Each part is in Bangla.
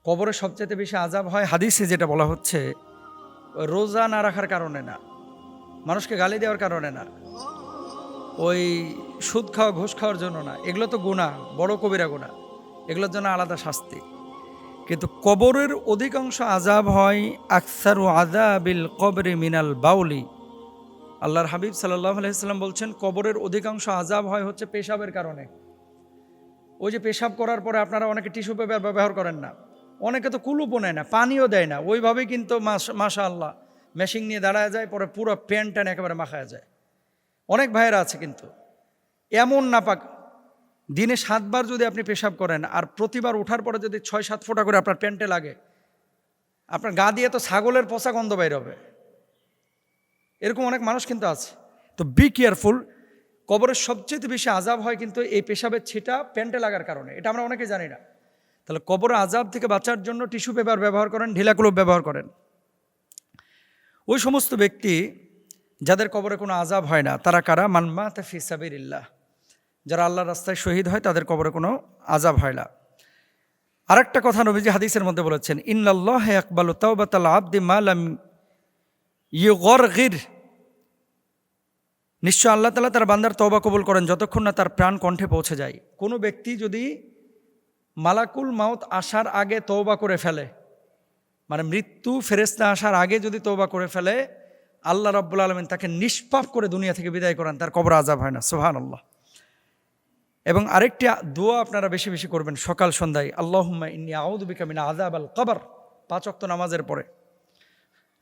কবরে সবচেয়ে বেশি আযাব হয় হাদিসে যেটা বলা হচ্ছে, রোজা না রাখার কারণে না, মানুষকে গালি দেওয়ার কারণে না, ওই সুদ খাওয়া ঘুষ খাওয়ার জন্য না, এগুলো তো গুনাহ, বড় কবিরা গুনাহ, এগুলোর জন্য আলাদা শাস্তি। কিন্তু কবরের অধিকাংশ আযাব হয় আকসারু আযাবিল কবরি মিনাল বাউলি। আল্লাহর হাবিব সাল্লাল্লাহু আলাইহি সাল্লাম বলছেন, কবরের অধিকাংশ আযাব হয় হচ্ছে পেশাবের কারণে। ওই যে পেশাব করার পরে আপনারা অনেকে টিস্যু পেপার ব্যবহার করেন না, অনেকে তো কুলুপও নেয় না, পানিও দেয় না, ওইভাবেই কিন্তু মাশাআল্লাহ মেশিন নিয়ে দাঁড়ায় যায়, পরে পুরো প্যান্ট ট্যান একেবারে মাখায় যায়। অনেক ভাইয়েরা আছে কিন্তু এমন নাপাক, দিনে 7 বার যদি আপনি পেশাব করেন আর প্রতিবার ওঠার পরে যদি 6-7 ফোঁটা করে আপনার প্যান্টে লাগে, আপনার গা দিয়ে তো ছাগলের পচা গন্ধ বাইর হবে। এরকম অনেক মানুষ কিন্তু আছে। তো বি কেয়ারফুল। কবরের সবচেয়ে বেশি আযাব হয় কিন্তু এই পেশাবের ছিটা প্যান্টে লাগার কারণে, এটা আমরা অনেকে জানি না। তাহলে কবরের আযাব থেকে বাঁচার জন্য টিস্যু পেপার ব্যবহার করেন, ঢিলা কলপ ব্যবহার করেন। ওই সমস্ত ব্যক্তি যাদের কবরে কোনো আযাব হয় না তারা কারা? মান মাতা ফি সাবিলিল্লাহ, যারা আল্লাহর রাস্তায় শহীদ হয় তাদের কবরে কোনো আযাব হয় না। আরেকটা কথা নবীজি হাদিসের মধ্যে বলেছেন, ইন্নাল্লাহা ইয়াকবালু তাওবাতাল আবদি মা লাম ইউগরগির, নিশ্চয় আল্লাহ তাআলা তার বান্দার তওবা কবুল করেন যতক্ষণ না তার প্রাণ কণ্ঠে পৌঁছে যায়। কোনো ব্যক্তি যদি মালাকুল মাউত আসার আগে তওবা করে ফেলে, মানে মৃত্যু ফেরেশতা আসার আগে যদি তওবা করে ফেলে, আল্লাহ রাব্বুল আলামিন তাকে নিষ্পাপ করে দুনিয়া থেকে বিদায় করেন, তার কবরে আযাব হয় না। সুবহানাল্লাহ। এবং আরেকটি দোয়া আপনারা বেশি বেশি করবেন সকাল সন্ধ্যায়, আল্লাহুম্মা ইন্নী আউযু বিকা মিন আযাবিল কবর, 5 ওয়াক্ত নামাজের পরে।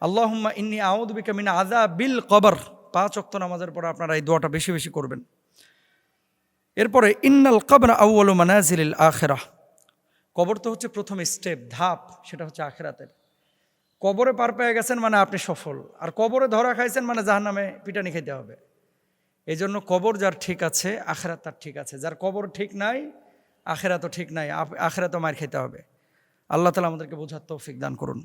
আল্লাহুম্মা ইন্নী আউযু বিকা মিন আযাবিল কবর, 5 ওয়াক্ত নামাজের পরে আপনারা এই দোয়াটা বেশি বেশি করবেন। এরপরে ইন্নাল কবরা আউয়ালু মানাজিলিল আখিরাহ, কবর তো হচ্ছে প্রথম স্টেপ, ধাপ, সেটা হচ্ছে আখিরাতের। কবরে পার পেয়ে গেছেন মানে আপনি সফল, আর কবরে ধরা খাইছেন মানে জাহান্নামে পিটানি খেতে হবে। এই জন্য কবর যার ঠিক আছে আখিরাত তার ঠিক আছে, যার কবর ঠিক নাই আখিরাতও ঠিক নাই, আখিরাতও মার খেতে হবে। আল্লাহ তাআলা আমাদেরকে বোঝার তৌফিক দান করুন।